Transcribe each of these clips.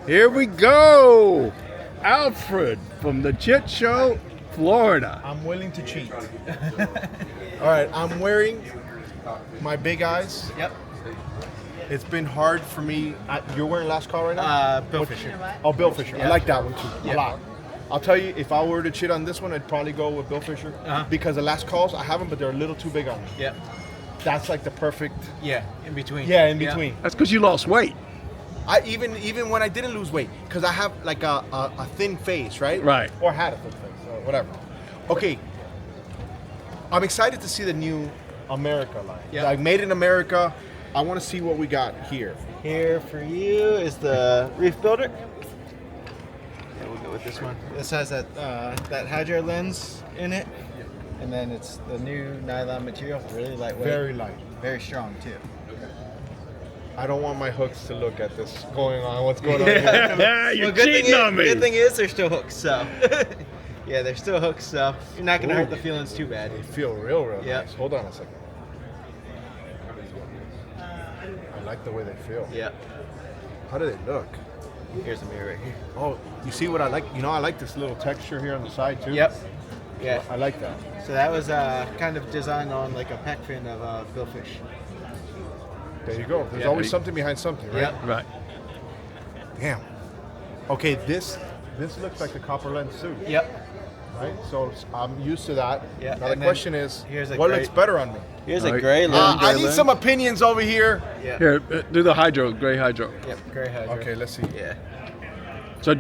Here we go. Alfred from the Chit Show, Florida. I'm willing to cheat. All right, I'm wearing my big eyes. Yep. It's been hard for me. You're wearing last call right now? Bill Fisher. Oh, Bill Fisher. Yeah. I like that one too. Yeah. A lot. I'll tell you, if I were to cheat on this one, I'd probably go with Bill Fisher because the last calls I have them, but they're a little too big on me. Yep. That's like the perfect. Yeah, in between. Yeah, in between. That's because you lost weight. I even when I didn't lose weight, because I have like a thin face, right? Right. Or had a thin face, or whatever. Okay. I'm excited to see the new America line. Yeah. Like made in America. I want to see what we got here. Here for you is the Reef Builder. Yeah, we'll go with this one. This has that Hydro lens in it, and then it's the new nylon material, really lightweight, Very light. very strong too. I don't want my hooks to look at this going on. What's going on here? Yeah, you're Well, good cheating thing on me. Good thing is they're still hooks, so yeah, they're still hooks, so you're not gonna hurt the feelings too bad. They feel real Yeah. nice. Hold on a second. I like the way they feel. Yeah. How do they look? Here's a mirror right here. Oh, you see what I like? You know, I like this little texture here on the side too. Yep. Yeah. I like that. So that was kind of designed on like a pec fin of billfish. There you go. There's Yeah. always something behind something, right? Yep. Right. Damn. Okay, this looks like the copper lens too, Yep. right? So I'm used to that. Yeah, Now the and then question is, here's a what great- looks better on me? Here's All a right. gray lens. I gray need lens? some opinions over here. Yeah. Here, do the hydro, gray hydro. Yep. Gray hydro. Okay, let's see. Yeah. So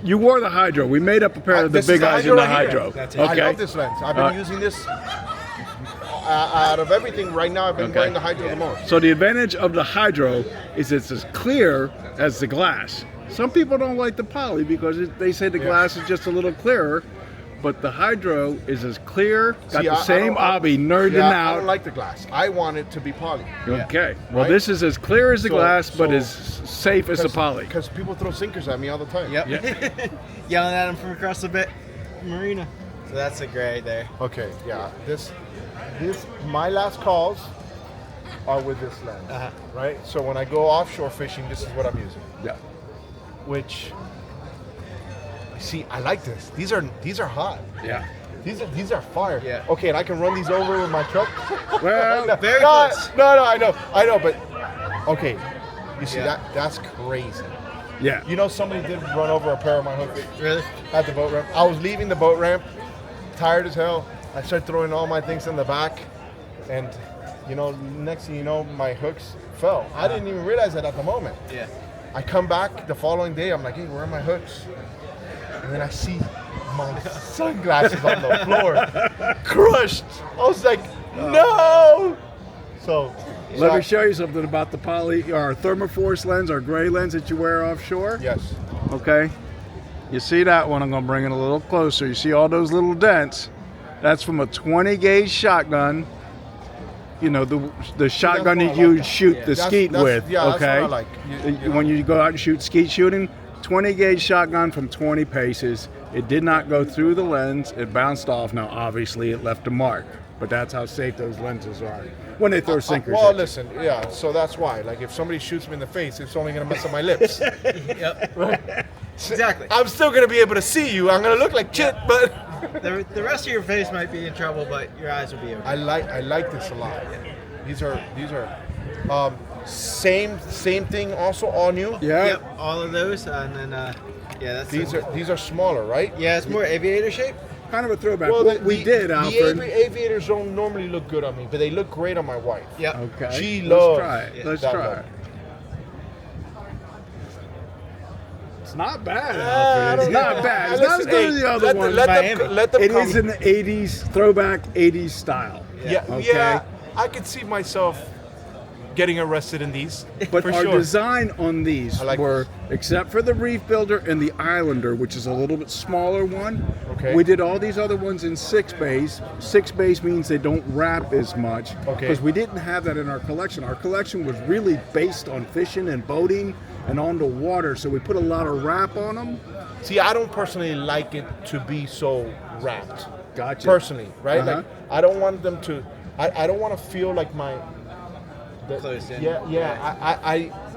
you wore the hydro. We made up a pair of the This is big the eyes in the right here. hydro. That's it. Okay. I love this lens. I've been using this out of everything right now. I've been Okay. wearing the hydro the most. So the advantage of the hydro is it's as clear as the glass. Some people don't like the poly because they say the glass is just a little clearer, but the hydro is as clear, got See, the same obby nerding I out. don't like the glass. I want it to be poly. Okay. Well, Right? this is as clear as the So- glass, but so- as safe as the poly. Because people throw sinkers at me all the time. Yep. Yeah. Yelling at him from across the marina. So that's a gray there. Okay, yeah. This, my last calls are with this lens, right? So when I go offshore fishing, this is what I'm using. Yeah. Which, see, I like this. These are hot. Yeah. These are fire. Yeah. Okay, and I can run these over with my truck. Well, Very no, close. no, I know, but okay. You see that's crazy. yeah. You know, somebody did run over a pair of my hooks Really? at the boat ramp. I was leaving the boat ramp, tired as hell. I started throwing all my things in the back, and you know, next thing you know, my hooks fell. I didn't even realize that at the moment. Yeah. I come back the following day. I'm like, hey, where are my hooks? And then I see my sunglasses on the floor, crushed. I was like, no. So Let me show you something about the poly, our ThermoForce lens, our gray lens that you wear offshore. Yes. Okay. You see that one? I'm going to bring it a little closer. You see all those little dents? That's from a 20 gauge shotgun. You know, the shotgun what that I you like. shoot the That's- skeet that's- with. yeah, that's okay. what I like. You know. When you go out and shoot skeet shooting, 20 gauge shotgun from 20 paces. It did not go through the lens. It bounced off. Now, obviously, it left a mark. But that's how safe those lenses are when they throw sinkers Well, at you. listen, yeah. So that's why. Like, if somebody shoots me in the face, it's only gonna mess up my lips. Yep. Exactly. I'm still gonna be able to see you. I'm gonna look like Chit, but The rest of your face might be in trouble, but your eyes will be okay. I like this a lot. These are same thing. Also all new. Yeah. Yep. All of those, and then yeah, that's These are smaller, right? yeah, it's more aviator shape. Kind of a throwback. Well, What we did, Alfred. The aviators don't normally look good on me, but they look great on my wife. Yep. Okay. She Let's loves try it. Let's that try look. it. It's not bad, I Alfred. It's don't not know. bad. It's not as Listen, good as hey, the other ones. let them It come. is an 80s, throwback 80s style. Yeah, Okay. yeah. I could see myself getting arrested in these. But for our sure. design on these I like were, this. except for the Reef Builder and the Islander, which is a little bit smaller one, Okay. we did all these other ones in 6 bays. 6 bays means they don't wrap as much. Okay. Because we didn't have that in our collection. Our collection was really based on fishing and boating and on the water, so we put a lot of wrap on them. See, I don't personally like it to be so wrapped. Gotcha. Personally, right? Uh-huh. Like, I don't want them to. I don't want to feel like my. Closed in. Yeah.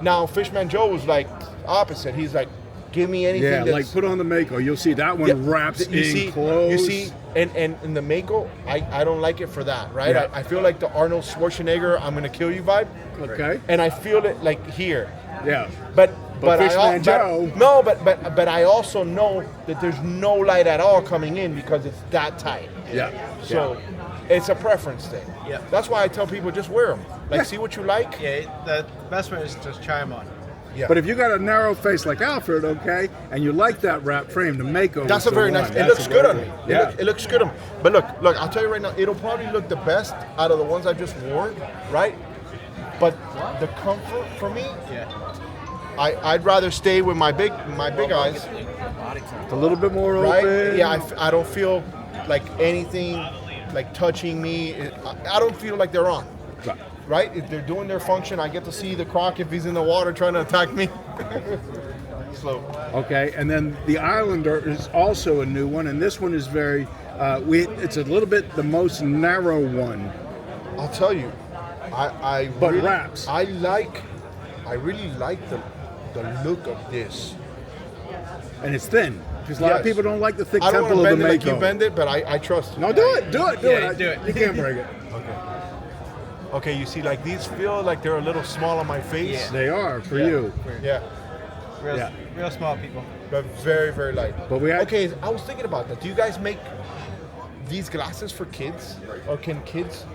Now, Fishman Joe was like opposite. He's like, give me anything. Yeah, that's, like put on the Mako. You'll see that one wraps in close. You see, and in the Mako, I don't like it for that, right? Yeah. I feel like the Arnold Schwarzenegger, I'm gonna kill you vibe. Okay. And I feel it like here. Yeah. But Fishman Joe. No, but I also know that there's no light at all coming in because it's that tight. Yeah. So it's a preference thing. Yeah. That's why I tell people just wear them. Like, see what you like. Yeah, the best way is just try them on. Yeah. But if you got a narrow face like Alfred, okay, and you like that wrap frame, the Mako. That's is a very the nice. one. It That's looks a good very on me. good- Yeah. It looks good on me. But look, I'll tell you right now, it'll probably look the best out of the ones I just wore, right? But the comfort for me, Yeah. I'd rather stay with my big eyes, It's a little bit more right? open. Yeah, I don't feel like anything like touching me. I don't feel like they're on. Right. Right? If they're doing their function, I get to see the croc if he's in the water trying to attack me. So, Okay, and then the Islander is also a new one, and this one is very. It's a little bit the most narrow one. I'll tell you, I But really, wraps. I really like the look of this. And it's thin. Because a lot of Yes. people don't like the thick I don't temple want to of the bend it like Mako. you bend it, but I trust you. No, do it. Yeah, do it. You can't break it. Okay, you see, like these feel like they're a little small on my face. They are for you. Yeah, Real small people. but very, very light. But we had- Okay, I was thinking about that. Do you guys make these glasses for kids, or can kids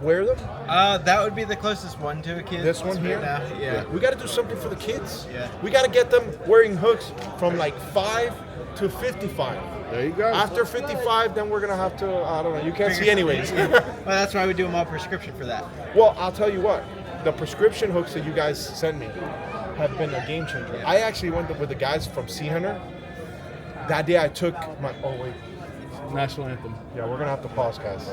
wear them? That would be the closest one to a kid. This one right here? now. Yeah. We got to do something for the kids. Yeah. We got to get them wearing hooks from like 5 to 55. There you go. After 55, then we're gonna have to. I don't know. You can't see anyways. Well, that's why we do them all prescription for that. Well, I'll tell you what. The prescription hooks that you guys sent me have been a game changer. I actually went with the guys from Sea Hunter. That day I took my. Oh wait. National anthem. Yeah, we're gonna have to pause, guys.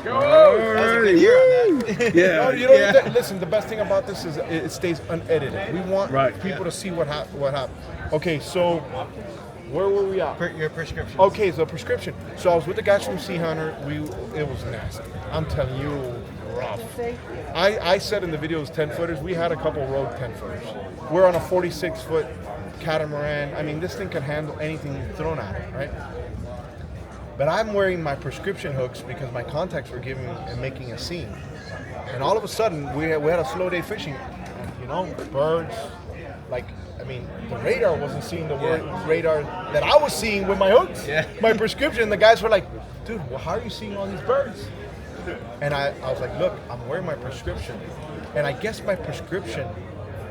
Alrighty. year on that. Yeah. No, you know, listen. The best thing about this is it stays unedited. We want people to see what happened. Okay, so where were we at? Your prescription. Okay, so prescription. So I was with the guys from Sea Hunter. It was nasty. I'm telling you, rough. I said in the video it was 10-footers. We had a couple rogue 10-footers. We're on a 46-foot catamaran. I mean, this thing can handle anything thrown at it, right? But I'm wearing my prescription hooks because my contacts were giving and making a scene. And all of a sudden, we had a slow day fishing. And, you know, birds, like, I mean, the radar wasn't seeing the radar that I was seeing with my hooks. Yeah. My prescription, the guys were like, dude, well, how are you seeing all these birds? And I was like, look, I'm wearing my prescription. And I guess my prescription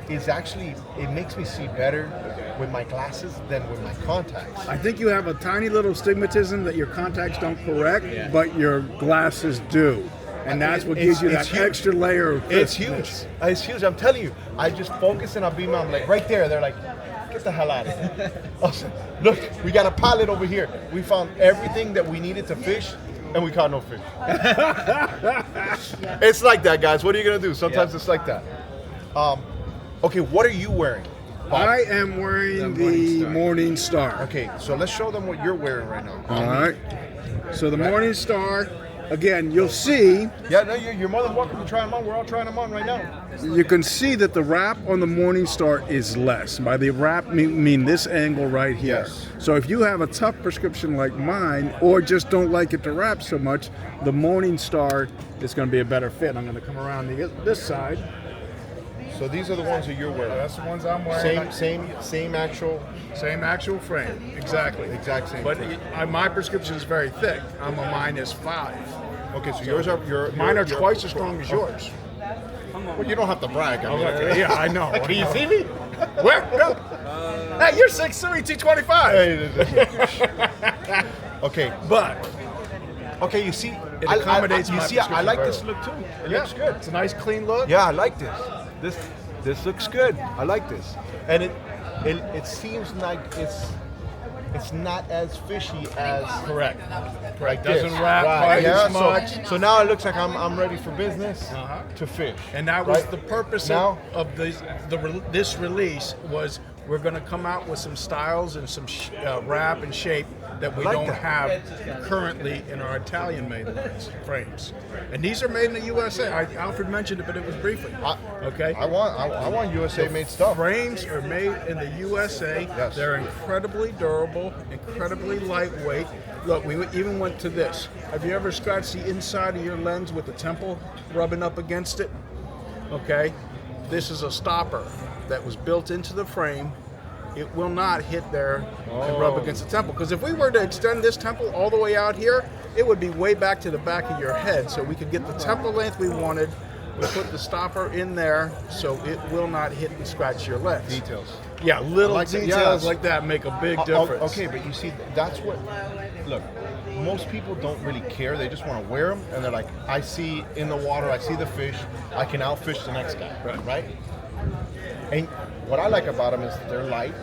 is actually, it makes me see better with my glasses than with my contacts. I think you have a tiny little stigmatism that your contacts don't correct, but your glasses do. And that's what gives you It's that huge. extra layer of It's crispness. huge. It's huge. I'm telling you. I just focus and I beam out. I'm like, right there. They're like, get the hell out of here. Also, look, we got a pilot over here. We found everything that we needed to fish, and we caught no fish. It's like that, guys. What are you going to do? Sometimes it's like that. Okay, what are you wearing? Bob? I am wearing the Morning Star. Okay, so let's show them what you're wearing right now. All right. So the Morning Star, again, you'll see, Yeah, no, you're more than welcome to try them on. We're all trying them on right now. you can see that the wrap on the Morning Star is less. By the wrap, mean this angle right here. Yes. So if you have a tough prescription like mine, or just don't like it to wrap so much, the Morning Star is going to be a better fit. I'm going to come around to this side. So these are the ones that you're wearing. That's the ones I'm wearing. Same actual. Same actual frame, exactly. Exact same But frame. my prescription is very thick. I'm a -5. Okay, so yours are Mine are twice as strong as yours. Well, you don't have to brag. I mean, Yeah, I know. Can you see me? Where? Go. Hey, you're 6'3", 225. Okay, But okay. You see, It accommodates you my see, I like prescription this look too. It looks good. It's a nice, clean look. Yeah, I like this. this looks good. I like this, and it seems like it's not as fishy as Correct. like Doesn't this. wrap quite yeah, as much. So now it looks like I'm ready for business to fish. And that was right? the purpose Now- of this release was we're going to come out with some styles and some wrap and shape that we like don't that. have currently in our Italian-made frames. And these are made in the USA. Alfred mentioned it, but it was briefly. Okay. I want USA made stuff. Frames are made in the USA. Yes. They're incredibly durable, incredibly lightweight. Look, we even went to this. Have you ever scratched the inside of your lens with the temple rubbing up against it? Okay. This is a stopper that was built into the frame. It will not hit there and rub against the temple. Because if we were to extend this temple all the way out here, it would be way back to the back of your head. So we could get the temple length we wanted. We put the stopper in there so it will not hit and scratch your lens. Details. Yeah, little like that. details Yes. like that make a big difference. Okay, but you see, that's what. Look, most people don't really care. They just want to wear them, and they're like, I see in the water, I see the fish, I can outfish the next guy, right? And what I like about them is they're light.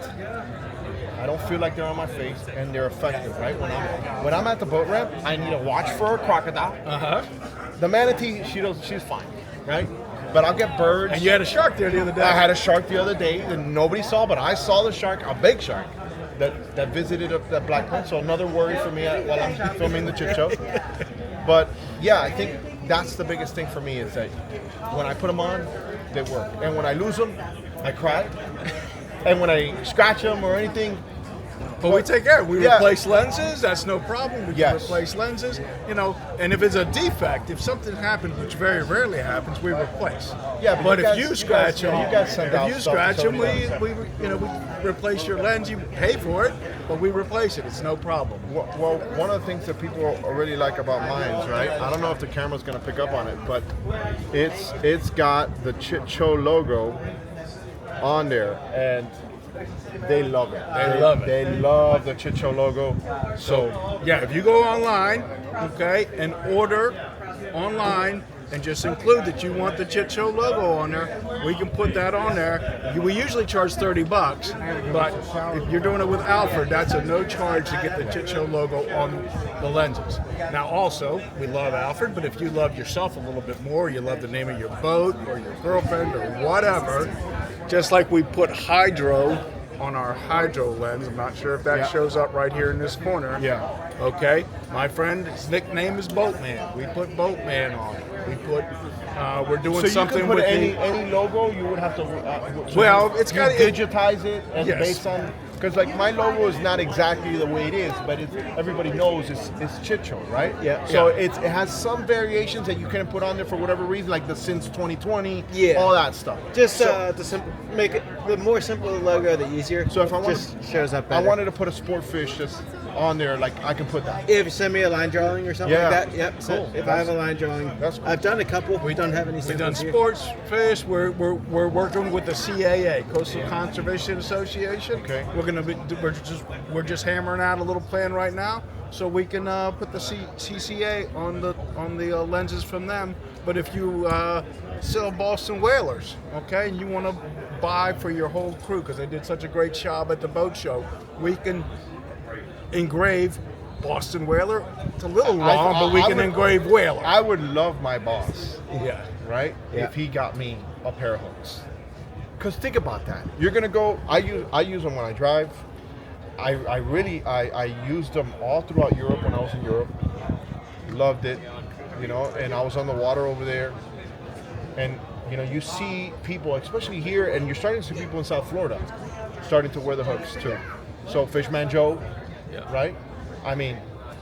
I don't feel like they're on my face, and they're effective, right? When I'm at the boat ramp, I need to watch for a crocodile. The manatee, she's fine, right? But I'll get birds. And you had a shark there the other day. I had a shark the other day that nobody saw, but I saw the shark, a big shark, that visited that black point. So another worry for me while I'm filming the Chit Show. But yeah, I think that's the biggest thing for me is that when I put them on, they work. And when I lose them, I cry. And when I scratch them or anything, But we take care. We Yeah. replace lenses. That's no problem. We can Yes. replace lenses. And if it's a defect, if something happens, which very rarely happens, we replace. Yeah, but you if guys- you you scratch guys- them, you guys send out if you stuff to scratch them, somebody else. we replace your lens. You pay for it, but we replace it. It's no problem. well, one of the things that people really like about mine, right? I don't know if the camera's gonna pick up on it, but it's got the Chit Show logo on there, and they love it. They love it. They love the Chit Show logo. So Yeah, if you go online, okay, and order online and just include that you want the Chit Show logo on there, we can put that on there. We usually charge $30, but if you're doing it with Alfred, that's a no charge to get the Chit Show logo on the lenses. Now also, we love Alfred, but if you love yourself a little bit more, you love the name of your boat or your girlfriend or whatever, just like we put Hydro on our Hydro lens. I'm not sure if that shows up right here in this corner. Yeah. Okay. My friend, his nickname is Boatman. We put Boatman on it. We put. We're doing So something you can put with any logo. You would have to. Well, it's you gotta- digitize it and Yes. based on because like my logo is not exactly the way it is, but everybody knows it's Chit Show, right? Yeah. So Yeah. it has some variations that you can put on there for whatever reason, like the since 2020, Yeah. all that stuff. Just to make it the more simple the logo, the easier. So if I want, just shows up I better. wanted to put a sport fish just on there, like I can put that. If you send me a line drawing or something Yeah. like that, yep. So Cool. if I have a line drawing, That's cool. I've done a couple. We don't have any. We've done samples here. sports fish. We're working with the CAA, Coastal Conservation Association. Okay. We're just hammering out a little plan right now, so we can put the CCA on the lenses from them. But if you sell Boston Whalers, okay, and you want to buy for your whole crew because they did such a great job at the boat show, we can engrave Boston Whaler. It's a little long, but we can engrave Whaler. I would love my boss. Yeah. Right? Yeah. If he got me a pair of hooks. Because think about that. You're gonna go. I use them when I drive. I used them all throughout Europe when I was in Europe. Loved it, And I was on the water over there, and you see people, especially here, and you're starting to see people in South Florida, starting to wear the hooks too. So Fishman Joe, right? I mean,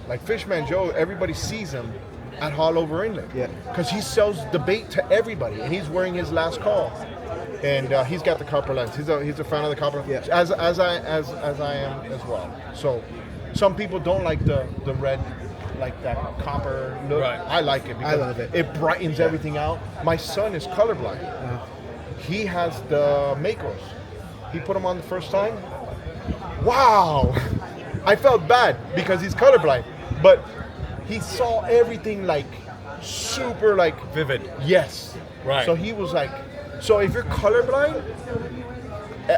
like Fishman Joe, everybody sees him at Hall Over Inlet. Yeah. Because he sells the bait to everybody, and he's wearing his last call, and he's got the copper lens. He's a fan of the copper, Yeah. as I am as well. So some people don't like the red, like that copper look. Right. I like it because I love it. it brightens everything out. My son is colorblind. He has the Makos. He put them on the first time. Wow! I felt bad because he's colorblind, but he saw everything like super like Vivid. yes. Right. So he was like So if you're colorblind,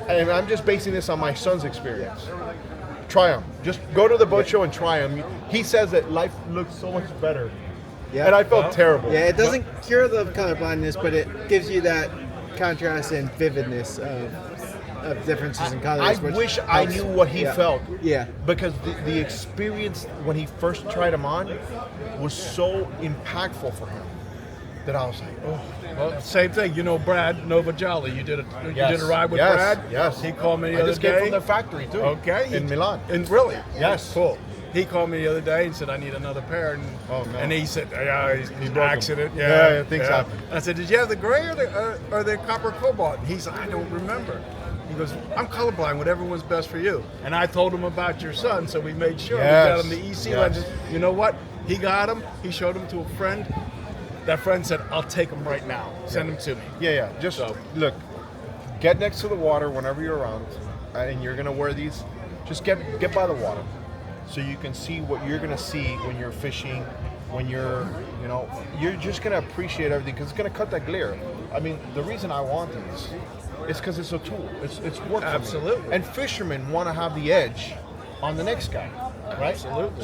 and I'm just basing this on my son's experience, try them. Just go to the boat show and try them. He says that life looks so much better. Yeah. And I felt terrible. Yeah, it doesn't cure the color blindness, but it gives you that contrast and vividness of differences in colors. I which wish I helps. knew what he felt. Yeah. Because the experience when he first tried them on was so impactful for him that I was like, oh. Well, same thing. You know, Brad Nova Jolly. You did a ride with Yes. Brad. Yes. He called me the I other just day. came from the factory too. Okay. In Milan. And really? Yes. Cool. He called me the other day and said, I need another pair. And, Oh, no. and he said, yeah, he's He broke 'em. accident. Yeah, things happen. I said, did you have the gray or the copper cobalt? And he said, I don't remember. He goes, I'm colorblind, whatever was best for you. And I told him about your son, so we made sure Yes. we got him the EC Yes. lenses. You know what? He got them. He showed them to a friend. That friend said, I'll take them right now. Send them to me. Yeah. Just look, get next to the water whenever you're around, and you're gonna wear these. Just get by the water, so you can see what you're gonna see when you're fishing. When you're just gonna appreciate everything because it's gonna cut that glare. I mean, the reason I want these is because it's a tool. It's work. for me. Absolutely. And fishermen want to have the edge on the next guy, right? Absolutely.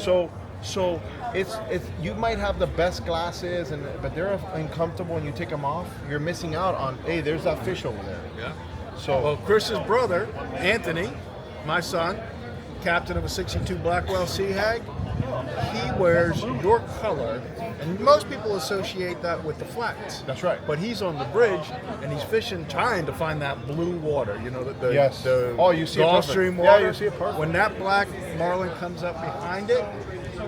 So it's you might have the best glasses, but they're uncomfortable, and you take them off. You're missing out on. Hey, there's that fish over there. Yeah. So Well, Chris's brother, Anthony, my son, captain of a 62 Blackwell Sea Hag, he wears your color, and most people associate that with the flats. That's right. But he's on the bridge, and he's fishing, trying to find that blue water, the Yes. the Oh, you see it Gulf perfect. Stream Yeah, water. you see it perfect. When that black marlin comes up behind it,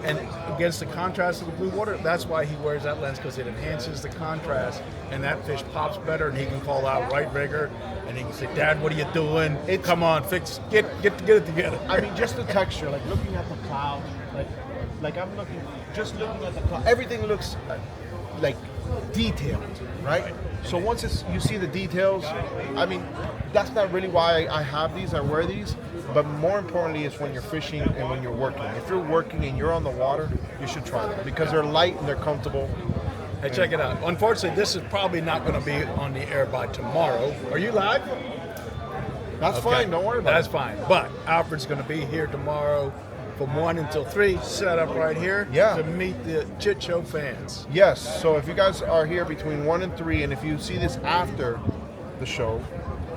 and against the contrast of the blue water, that's why he wears that lens, because it enhances the contrast, and that fish pops better, and he can call out right rigger, and he can say, Dad, what are you doing? Come on, get it together. I mean, just the texture, like looking at the cloud, like I'm looking at the cloud. Everything looks like detailed, right? So once you see the details, I mean, that's not really why I have these. I wear these, but more importantly, is when you're fishing and when you're working. If you're working and you're on the water, you should try them because they're light and they're comfortable. Hey, check it out. Unfortunately, this is probably not going to be on the air by tomorrow. Are you live? That's Okay. fine. Don't worry about That's it. fine. But Alfred's going to be here tomorrow from 1 until 3, set up right here Yeah. to meet the Chit Show fans. Yes. So if you guys are here between 1 and 3, and if you see this after the show,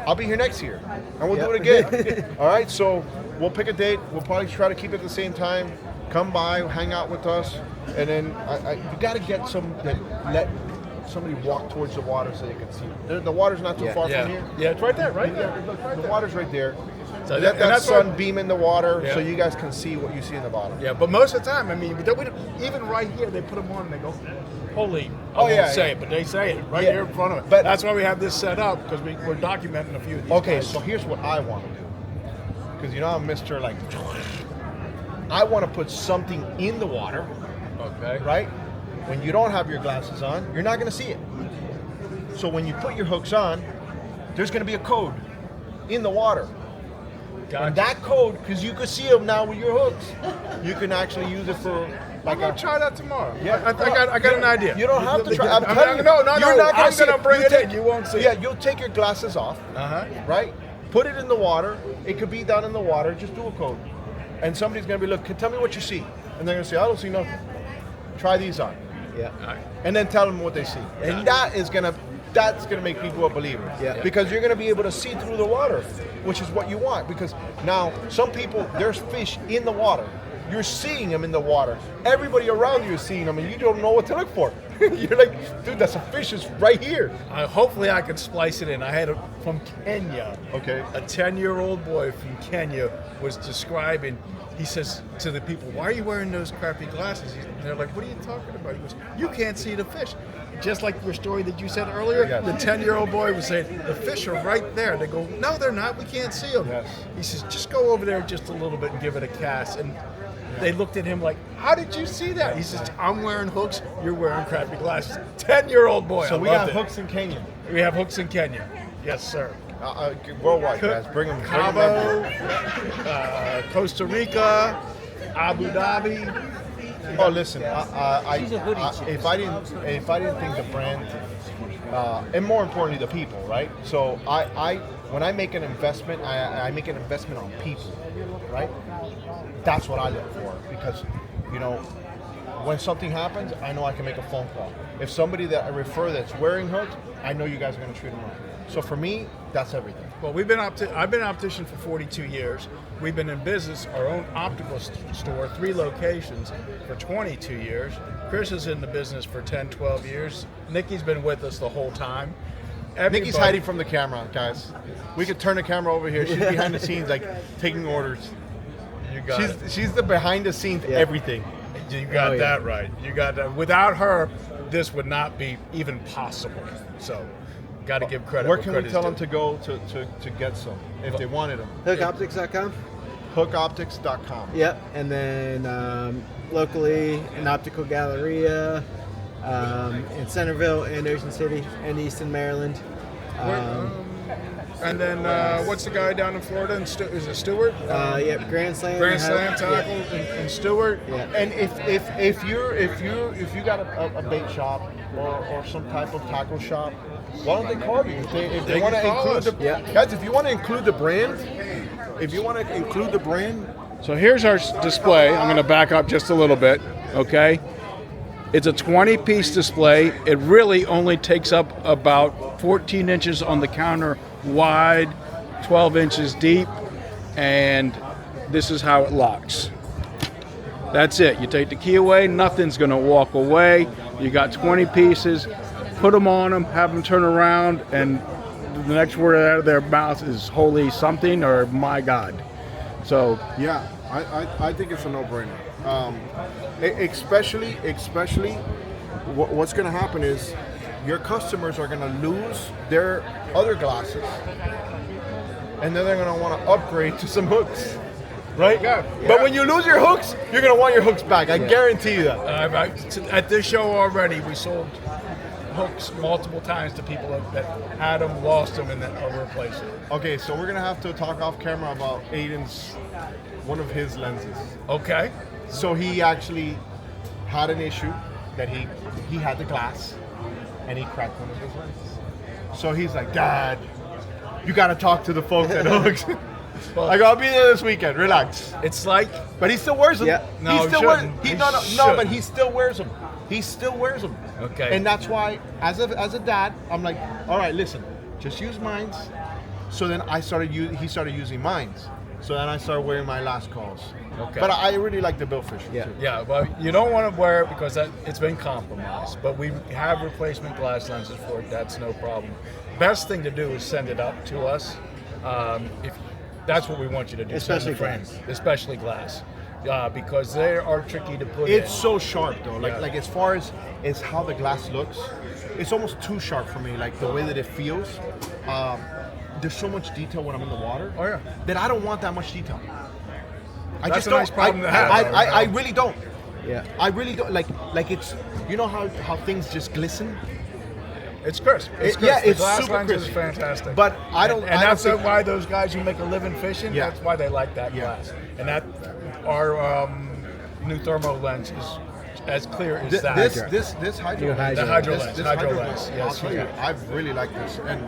I'll be here next year, and we'll do it again. All right. So we'll pick a date. We'll probably try to keep it at the same time. Come by, hang out with us, and then you got to get let somebody walk towards the water so they can see it. The water's not too far from here. Yeah, it's right there, right there. The water's right there. So Let and that that's sun what- beam in the water so Yeah. you guys can see what you see in the bottom. Yeah, but most of the time, I mean, even right here, they put them on and they go, holy, I won't yeah, say yeah. it, but they say it right Yeah. here in front of it. But- that's why we have this set up, because we're documenting a few of these Okay, guys. so here's what I want to do. Because I'm Mr. Like, I want to put something in the water, Okay. right? When you don't have your glasses on, you're not going to see it. So when you put your hooks on, there's going to be a code in the water. Gotcha. And that code, because you can see them now with your hooks, you can actually use it for like I'm going to try that tomorrow. Yeah, I got an idea. You don't have to try. I'm I mean, telling you, no, you're not gonna I'm see going to bring You it take- in. You won't see Yeah, it. you'll take your glasses off, Uh-huh. right? Put it in the water. It could be down in the water. Just do a code. And somebody's going to be, look, tell me what you see. And they're going to say, I don't see nothing. Try these on. Yeah. All right. And then tell them what they see. And that's going to make people a believer. Yeah. Because you're going to be able to see through the water, which is what you want. Because now some people, there's fish in the water. You're seeing them in the water. Everybody around you is seeing them, and you don't know what to look for. You're like, dude, that's a fish. It's right here. Hopefully I can splice it in. I had it from Kenya. Okay. A 10-year-old boy from Kenya was describing, he says to the people, why are you wearing those crappy glasses? And they're like, what are you talking about? He goes, you can't see the fish. Just like your story that you said earlier, Yes. the 10-year-old boy was saying, the fish are right there. They go, no, they're not. We can't see them. Yes. He says, just go over there just a little bit and give it a cast. And they looked at him like, how did you see that? He says, I'm wearing hooks, you're wearing crappy glasses. 10-year-old boy. So I we loved got it. hooks in Kenya. We have hooks in Kenya. Yes, sir. Worldwide, guys. Bring them. Cabo, Costa Rica, Abu Dhabi. Oh, listen. If I didn't think the brand and more importantly, the people, right? So when I make an investment, I make an investment on people, right? That's what I look for, because, you know, when something happens, I know I can make a phone call. If somebody that I refer that's wearing hooks, I know you guys are going to treat them well. So for me, that's everything. Well, I've been an optician for 42 years. We've been in business, our own optical store, 3 locations, for 22 years. Chris is in the business for 10, 12 years. Nikki's been with us the whole time. Nikki's hiding from the camera, guys. We could turn the camera over here. She's behind the scenes, like, taking orders. You got it. She's the behind the scenes everything. You got that right. You got that. Without her, this would not be even possible. So, got to give credit. Where can we tell them to go to get some if they wanted them? Hookoptics.com. Hookoptics.com. Yep, and then locally in Optical Galleria in Centerville and Ocean City and Easton, Maryland. And then what's the guy down in Florida? Is it Stewart? Yep, Grand Slam. Grand Slam tackle in Stewart. Yeah. And if you got a bait shop or some type of tackle shop, why don't they call you? If they want to include guys, if you want to include the brand, So here's our display. I'm going to back up just a little bit, okay? It's a 20-piece display. It really only takes up about 14 inches on the counter wide, 12 inches deep, and this is how it locks. That's it. You take the key away, nothing's going to walk away. You got 20 pieces. Put them on them, have them turn around, and the next word out of their mouth is holy something or my God. So yeah, I think it's a no-brainer. Especially what's going to happen is your customers are going to lose their other glasses, and then they're going to want to upgrade to some hooks, right? Yeah. But when you lose your hooks, you're going to want your hooks back. I guarantee you that. At this show already, we sold hooks multiple times to people that had them, lost them, and then are replacing them. Okay, so we're going to have to talk off camera about Aiden's, one of his lenses. Okay. So he actually had an issue that he had the glass and he cracked one of his lenses. So he's like, Dad, you got to talk to the folks at Hooks. Well, I go, I'll be there this weekend. Relax. It's like, but he still wears them. Yeah. No, he still wears. shouldn't. No, but he still wears them. He still wears them. Okay. And that's why, as a dad, I'm like, all right, listen, just use mines. So then he started using mines. So then I started wearing my last calls. Okay. But I really like the Bill Fisher too. Yeah, well, you don't want to wear it because it's been compromised. But we have replacement glass lenses for it. That's no problem. Best thing to do is send it up to us. If that's what we want you to do. Especially send the glass. frame, especially glass, because they are tricky to put in. It's so sharp though. Like as far as how the glass looks, it's almost too sharp for me. Like the way that it feels. There's so much detail when I'm in the water. Oh yeah. That I don't want that much detail. That's a nice problem to have. I really don't. Yeah. I really don't. Like it's, you know how things just glisten? It's crisp. It's crisp. Yeah, the it's glass super lens is crisp. fantastic. But I don't. And I don't that's think, why those guys who make a living fishing. Yeah. That's why they like that glass. And that our new thermo lens is as clear as that. This hydro lens. The hydro lens. This Hydro hydro lens. lens. Yes, I'll tell you, yeah. I really like this. And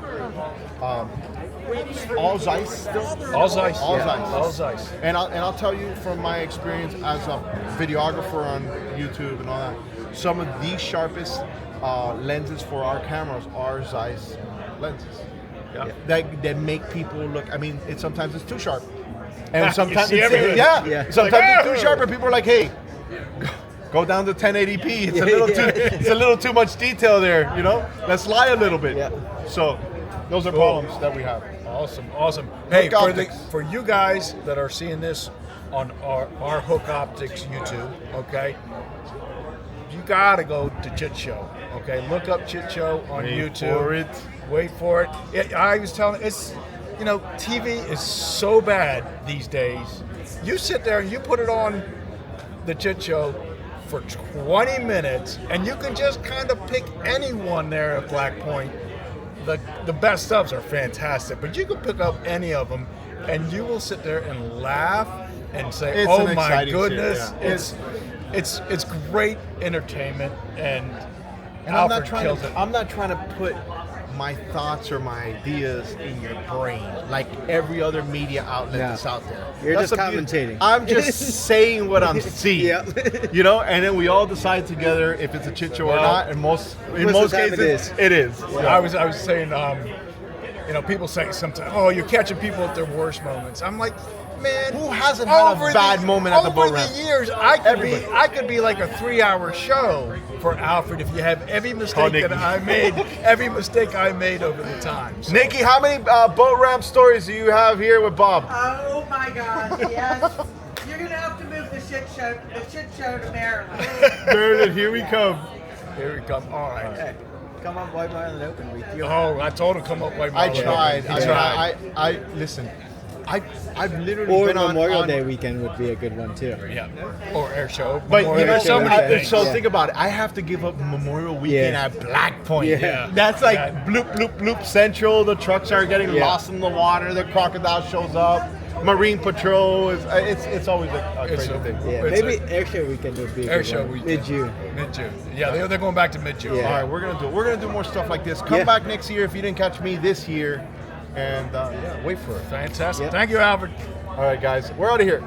all Zeiss still. All Zeiss. All yeah. Zeiss. All Zeiss. And I'll tell you from my experience as a videographer on YouTube and all that, some of the sharpest lenses for our cameras are Zeiss lenses. Yeah. That make people look. I mean, sometimes it's too sharp, and You sometimes see it's everything. sometimes Like, it's too sharp, and people are like, "Hey, go down to 1080p. It's a little too. It's a little too much detail there. You know, let's lie a little bit." Yeah. So, those are problems that we have. Awesome. Hey, Hook Optics. for you guys that are seeing this on our Hook Optics YouTube, okay, you gotta go to Chit Show. Okay, look up Chit Show on YouTube. Wait for it. I was telling, TV is so bad these days. You sit there and you put it on the Chit Show for 20 minutes, and you can just kind of pick anyone there at Black Point. The best subs are fantastic, but you can pick up any of them, and you will sit there and laugh and say, It's "Oh an my exciting goodness!" series, It's great entertainment, and And I'm Alfred not trying kills to. it. I'm not trying to put my thoughts or my ideas in your brain, like every other media outlet Yeah. that's out there. You're That's just the beauty. commentating. I'm just saying what I'm seeing. Yeah. You know, and then we all decide together if it's a chit show or Well, not. And in most most of the time cases, it it is. I was saying, you know, people say sometimes, oh, you're catching people at their worst moments. I'm like, man, Who hasn't had a bad moment at the boat ramp? Over the years, I could be like a 3-hour show for Alfred if you have every mistake Nikki. that I made, every mistake I made over the time. So, Nikki, how many boat ramp stories do you have here with Bob? Oh my gosh, yes. You're gonna have to move the shit show to Maryland. Meredith, here we come. here we come. All right. Hey, come on, White Island Open with you. Oh, I told him come up like I Marlon. tried. He tried. I listen. I've literally Or been on Memorial Day weekend would be a good one too. Yeah. Or air show. But you Memorial know, Day, so many things. so Yeah. think about it. I have to give up Memorial Weekend Yeah. at Black Point. Yeah. That's like Yeah. bloop, bloop, bloop Central. The trucks are getting Yeah. lost in the water. The crocodile shows up. Marine Patrol is. It's always a It's crazy a- thing. Yeah, It's maybe Air Show weekend would be a Air good show one. weekend. Mid-June. Mid-June. Yeah, they're going back to mid-June. Yeah. All right, we're gonna do more stuff like this. Come Yeah. back next year if you didn't catch me this year, and yeah, wait for it. Fantastic. Yeah. Thank you, Alfred. All right, guys, we're out of here.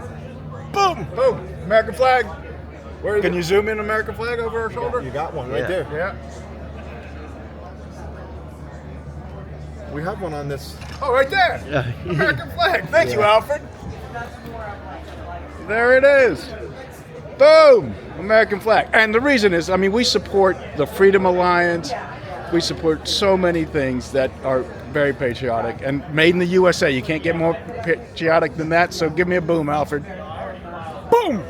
Boom. Boom. American flag. Where is Can it? you zoom in American flag over our shoulder? You got one right Yeah. there. Yeah. We have one on this. Oh, right there. Yeah. American flag. Thank you, Yeah. Alfred. There it is. Boom. American flag. And the reason is, I mean, we support the Freedom Alliance. We support so many things that are very patriotic and made in the USA. You can't get more patriotic than that. So give me a boom, Alfred. Boom.